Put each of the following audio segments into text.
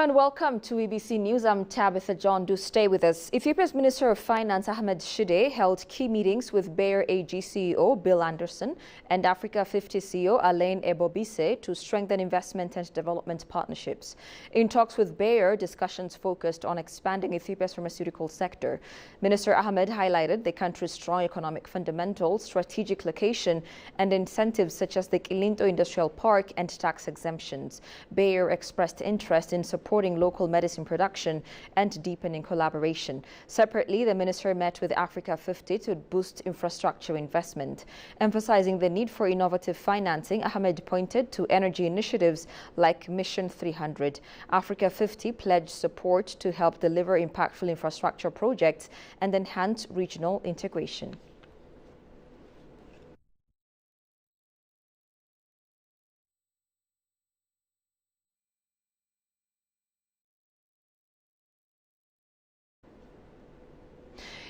Hello and welcome to EBC News. I'm Tabitha John. Do stay with us. Ethiopia's Minister of Finance Ahmed Shide held key meetings with Bayer AG CEO Bill Anderson and Africa 50 CEO Alain Ebobisse to strengthen investment and development partnerships. In talks with Bayer, discussions focused on expanding Ethiopia's pharmaceutical sector. Minister Ahmed highlighted the country's strong economic fundamentals, strategic location, and incentives such as the Kilinto Industrial Park and tax exemptions. Bayer expressed interest in supporting local medicine production and deepening collaboration. Separately, the minister met with Africa 50 to boost infrastructure investment. Emphasizing the need for innovative financing, Ahmed pointed to energy initiatives like Mission 300. Africa 50 pledged support to help deliver impactful infrastructure projects and enhance regional integration.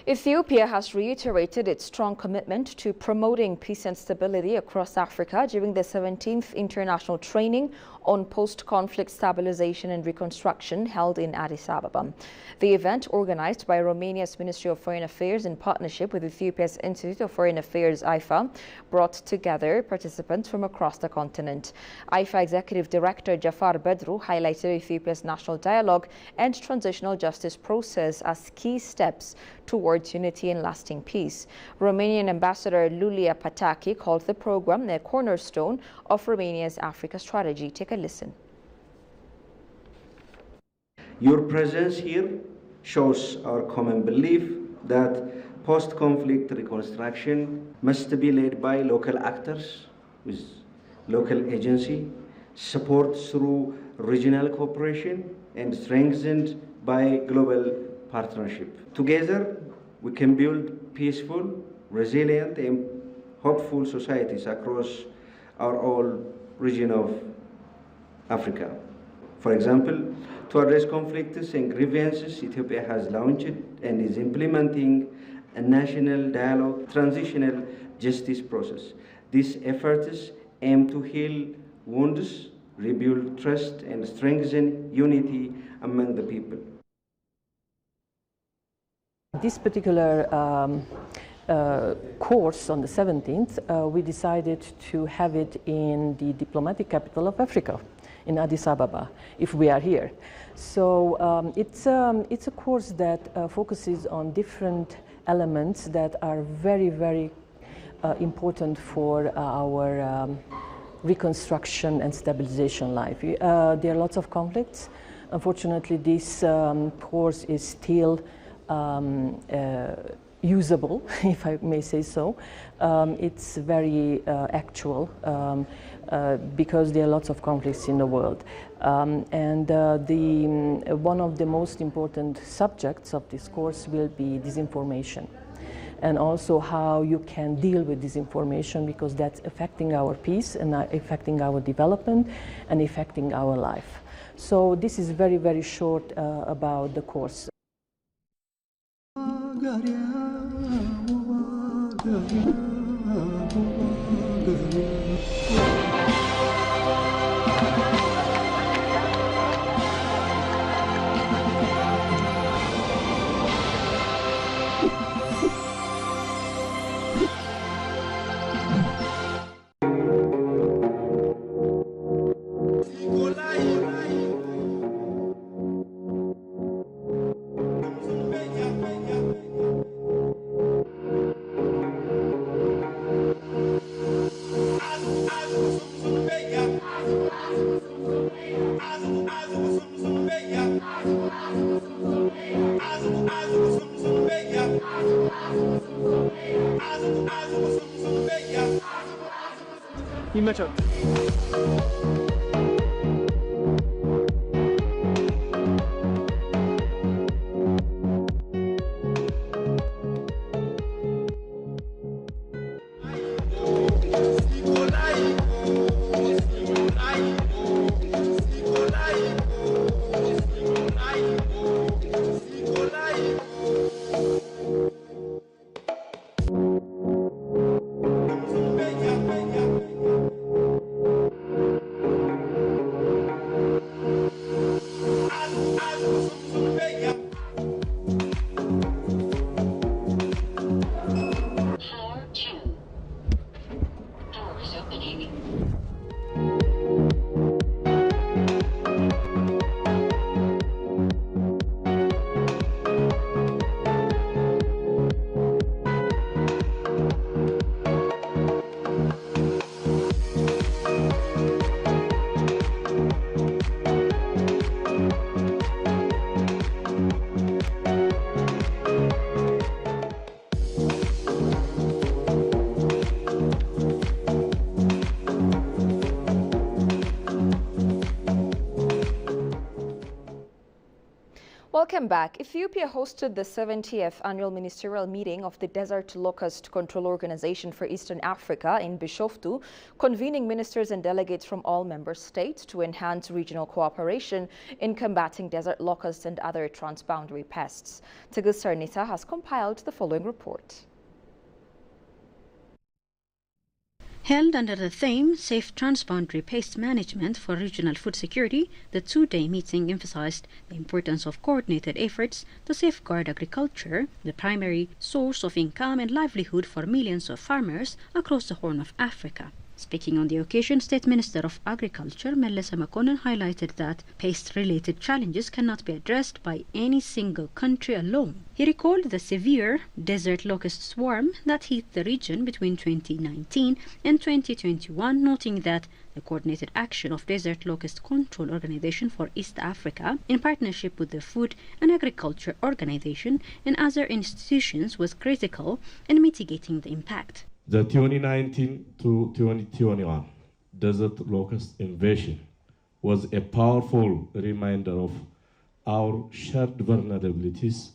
Ethiopia has reiterated its strong commitment to promoting peace and stability across Africa during the 17th International Training on Post-Conflict Stabilization and Reconstruction held in Addis Ababa. The event, organized by Romania's Ministry of Foreign Affairs in partnership with Ethiopia's Institute of Foreign Affairs (IFA), brought together participants from across the continent. IFA Executive Director Jafar Bedru highlighted Ethiopia's national dialogue and transitional justice process as key steps towards unity and lasting peace. Romanian Ambassador Lulia Pataki called the program a cornerstone of Romania's Africa strategy. Take a listen. Your presence here shows our common belief that post-conflict reconstruction must be led by local actors with local agency, support through regional cooperation, and strengthened by global partnership. Together, we can build peaceful, resilient, and hopeful societies across our whole region of Africa. For example, to address conflicts and grievances, Ethiopia has launched and is implementing a national dialogue transitional justice process. These efforts aim to heal wounds, rebuild trust, and strengthen unity among the people. This particular course on the 17th, we decided to have it in the diplomatic capital of Africa, in Addis Ababa, if we are here. So it's a course that focuses on different elements that are very, very important for our reconstruction and stabilization life. There are lots of conflicts. Unfortunately, this course is still usable, if I may say so. It's very actual because there are lots of conflicts in the world. One of the most important subjects of this course will be disinformation, and also how you can deal with disinformation, because that's affecting our peace and affecting our development and affecting our life. So this is very, very short about the course. ይመቻል። Welcome back. Ethiopia hosted the 70th annual ministerial meeting of the Desert Locust Control Organization for Eastern Africa in Bishoftu, convening ministers and delegates from all member states to enhance regional cooperation in combating desert locusts and other transboundary pests. Tegus Sarnita has compiled the following report. Held under the theme Safe Transboundary Pest Management for Regional Food Security, the two-day meeting emphasized the importance of coordinated efforts to safeguard agriculture, the primary source of income and livelihood for millions of farmers across the Horn of Africa. Speaking on the occasion, State Minister of Agriculture Mellesa Makonnen highlighted that pest-related challenges cannot be addressed by any single country alone. He recalled the severe desert locust swarm that hit the region between 2019 and 2021, noting that the coordinated action of Desert Locust Control Organization for East Africa, in partnership with the Food and Agriculture Organization and other institutions, was critical in mitigating the impact. The 2019 to 2021 desert locust invasion was a powerful reminder of our shared vulnerabilities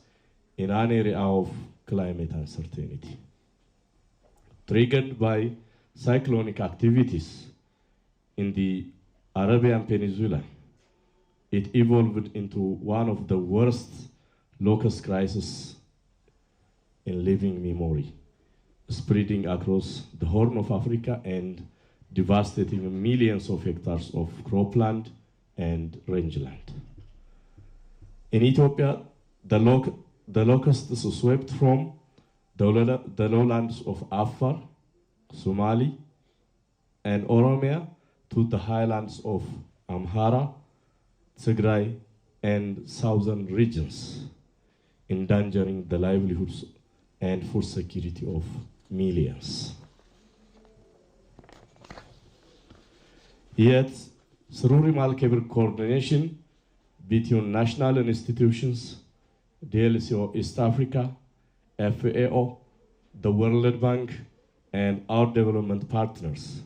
in an area of climate uncertainty. Triggered by cyclonic activities in the Arabian Peninsula, it evolved into one of the worst locust crises in living memory, spreading across the Horn of Africa and devastating millions of hectares of cropland and rangeland. In Ethiopia, the locusts swept from the lowlands of Afar, Somali, and Oromia to the highlands of Amhara, Tigray, and southern regions, endangering the livelihoods and food security of millions. Yet, through remarkable coordination between national institutions, DLCO East Africa, FAO, the World Bank, and our development partners,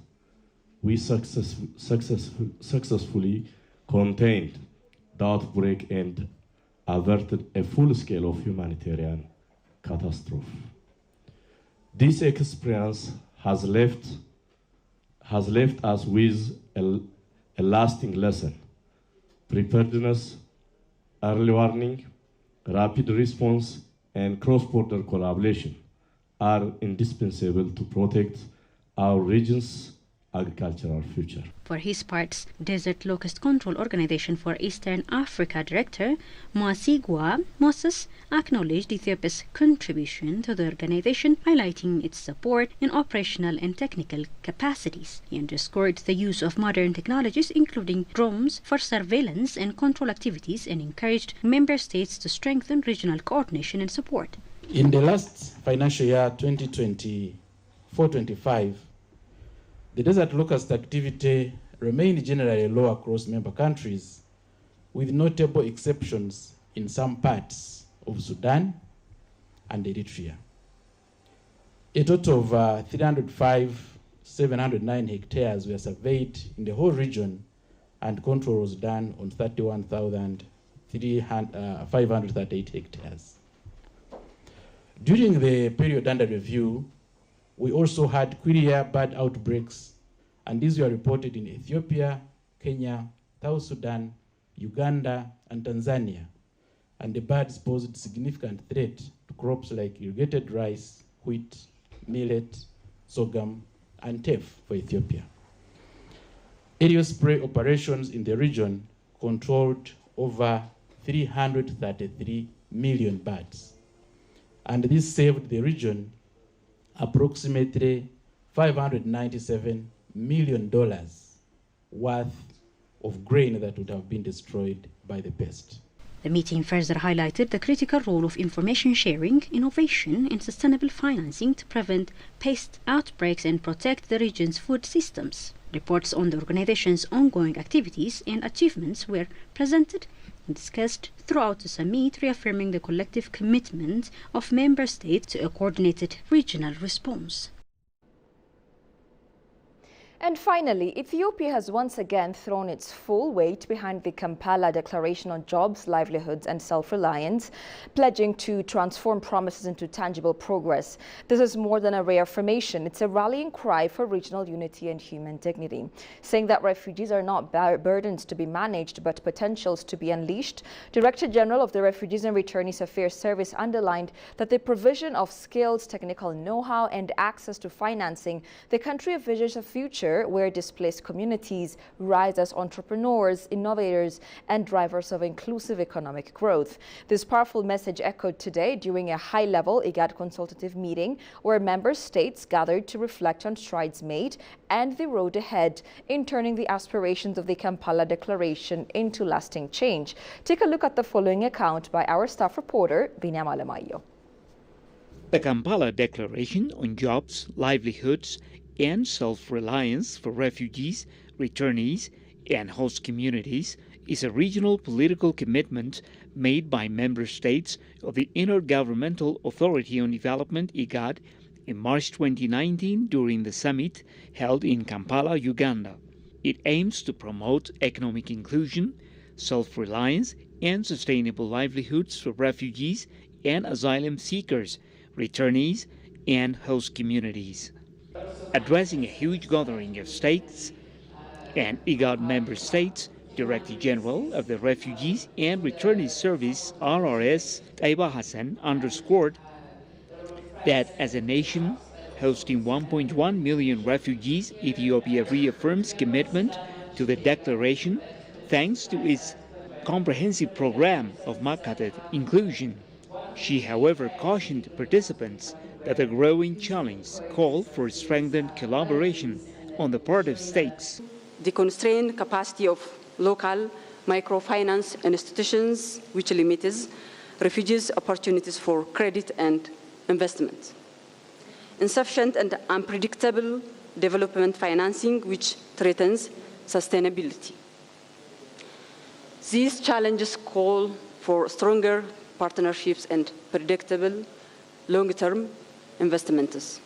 we successfully contained the outbreak and averted a full scale of humanitarian catastrophe. This experience has left us with a lasting lesson. Preparedness, early warning, rapid response, and cross-border collaboration are indispensable to protect our region's agricultural future. For his part, Desert Locust Control Organization for Eastern Africa Director Mwasigwa Moses acknowledged Ethiopia's contribution to the organization, highlighting its support in operational and technical capacities. He underscored the use of modern technologies, including drones, for surveillance and control activities, and encouraged member states to strengthen regional coordination and support. In the last financial year 2024-25, the desert locust activity remained generally low across member countries, with notable exceptions in some parts of Sudan and Eritrea. A total of 305,709 hectares were surveyed in the whole region, and control was done on 31,538 hectares. During the period under review, we also had queer bird outbreaks, and these were reported in Ethiopia, Kenya, South Sudan, Uganda, and Tanzania. And the birds posed significant threat to crops like irrigated rice, wheat, millet, sorghum, and teff for Ethiopia. Aerial spray operations in the region controlled over 333 million birds, and this saved the region approximately 597 million worth of grain that would have been destroyed by the pest. The meeting further highlighted the critical role of information sharing, innovation, and sustainable financing to prevent pest outbreaks and protect the region's food systems. Reports on the organization's ongoing activities and achievements were presented and discussed throughout the summit, reaffirming the collective commitment of member states to a coordinated regional response. And finally, Ethiopia has once again thrown its full weight behind the Kampala Declaration on Jobs, Livelihoods and Self-Reliance, pledging to transform promises into tangible progress. This is more than a reaffirmation. It's a rallying cry for regional unity and human dignity, saying that refugees are not burdens to be managed, but potentials to be unleashed. Director General of the Refugees and Returnees Affairs Service underlined that the provision of skills, technical know-how and access to financing, the country envisions a future where displaced communities rise as entrepreneurs, innovators, and drivers of inclusive economic growth. This powerful message echoed today during a high-level IGAD consultative meeting where member states gathered to reflect on strides made and the road ahead in turning the aspirations of the Kampala Declaration into lasting change. Take a look at the following account by our staff reporter, Binyam Alemayo. The Kampala Declaration on Jobs, Livelihoods, and Self-Reliance for Refugees, Returnees, and Host Communities is a regional political commitment made by member states of the Intergovernmental Authority on Development, IGAD, in March 2019 during the summit held in Kampala, Uganda. It aims to promote economic inclusion, self-reliance, and sustainable livelihoods for refugees and asylum seekers, returnees, and host communities. Addressing a huge gathering of states and IGAD member states, Director General of the Refugees and Returnees Service, RRS, Taiba Hassan, underscored that as a nation hosting 1.1 million refugees, Ethiopia reaffirms commitment to the declaration thanks to its comprehensive program of marketed inclusion. She, however, cautioned participants that the growing challenge called for strengthened collaboration on the part of states. The constrained capacity of local microfinance institutions, which limits refugees' opportunities for credit and investment. Insufficient and unpredictable development financing, which threatens sustainability. These challenges call for stronger partnerships and predictable long-term investments.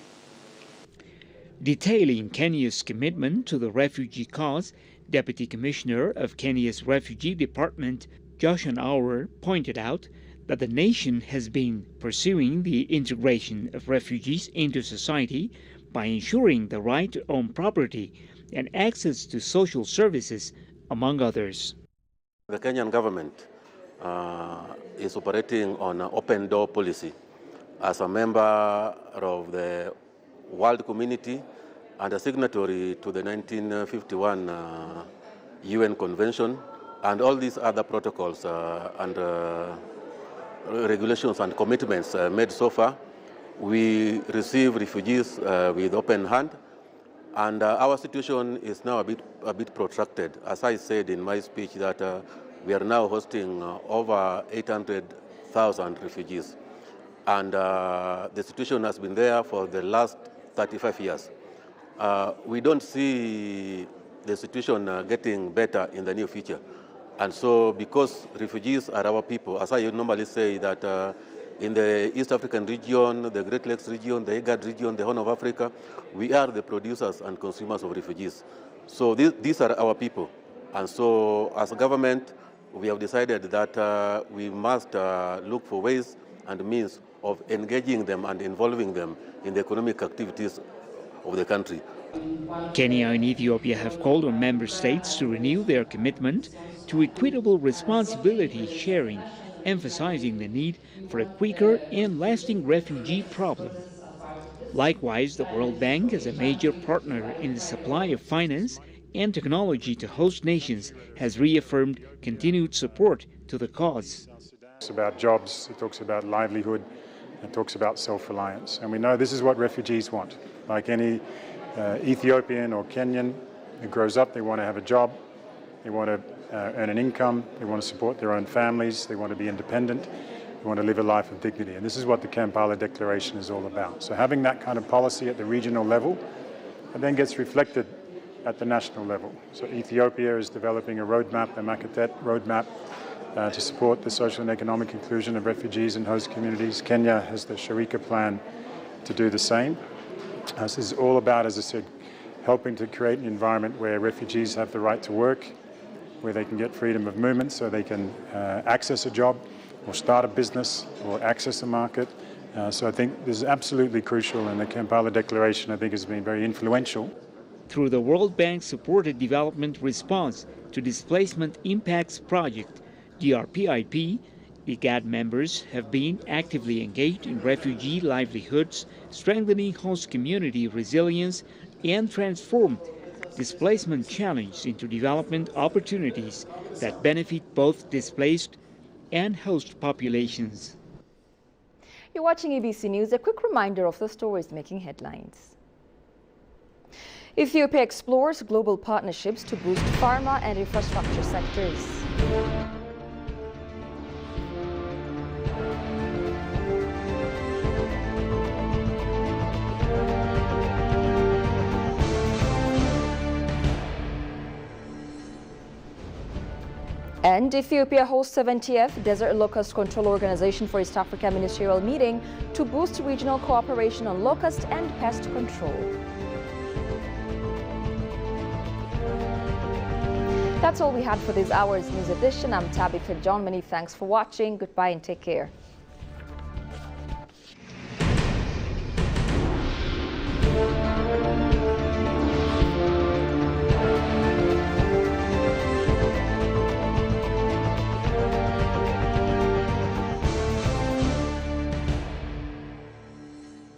Detailing Kenya's commitment to the refugee cause, Deputy Commissioner of Kenya's Refugee Department, Joshua Auer, pointed out that the nation has been pursuing the integration of refugees into society by ensuring the right to own property and access to social services, among others. The Kenyan government is operating on an open door policy as a member of the world community and a signatory to the 1951 UN Convention and all these other protocols and regulations and commitments made so far. We receive refugees with open hand, and our situation is now a bit protracted. As I said in my speech, that we are now hosting over 800,000 refugees. And the situation has been there for the last 35 years. We don't see the situation getting better in the near future. And so because refugees are our people, as I normally say that in the East African region, the Great Lakes region, the IGAD region, the Horn of Africa, we are the producers and consumers of refugees. So these are our people. And so as a government, we have decided that we must look for ways and means of engaging them and involving them in the economic activities of the country. Kenya and Ethiopia have called on member states to renew their commitment to equitable responsibility sharing, emphasizing the need for a quicker and lasting refugee problem. Likewise, the World Bank, as a major partner in the supply of finance and technology to host nations, has reaffirmed continued support to the cause. It talks about jobs, it talks about livelihood, it talks about self-reliance. And we know this is what refugees want. Like any Ethiopian or Kenyan who grows up, they want to have a job, they want to earn an income, they want to support their own families, they want to be independent, they want to live a life of dignity. And this is what the Kampala Declaration is all about. So having that kind of policy at the regional level, and then gets reflected at the national level. So Ethiopia is developing a roadmap, the Makatet roadmap, to support the social and economic inclusion of refugees and host communities. Kenya has the Sharika plan to do the same. This is all about, as I said, helping to create an environment where refugees have the right to work, where they can get freedom of movement so they can access a job or start a business or access a market. So I think this is absolutely crucial, and the Kampala Declaration, I think, has been very influential. Through the World Bank-supported development response to Displacement Impacts Project, DRPIP, IGAD members have been actively engaged in refugee livelihoods, strengthening host community resilience, and transform displacement challenges into development opportunities that benefit both displaced and host populations. You're watching ABC News. A quick reminder of the stories making headlines. Ethiopia explores global partnerships to boost pharma and infrastructure sectors. And Ethiopia hosts 70th Desert Locust Control Organization for East Africa ministerial meeting to boost regional cooperation on locust and pest control. That's all we had for this hour's news edition. I'm Tabitha John. Many thanks for watching. Goodbye and take care.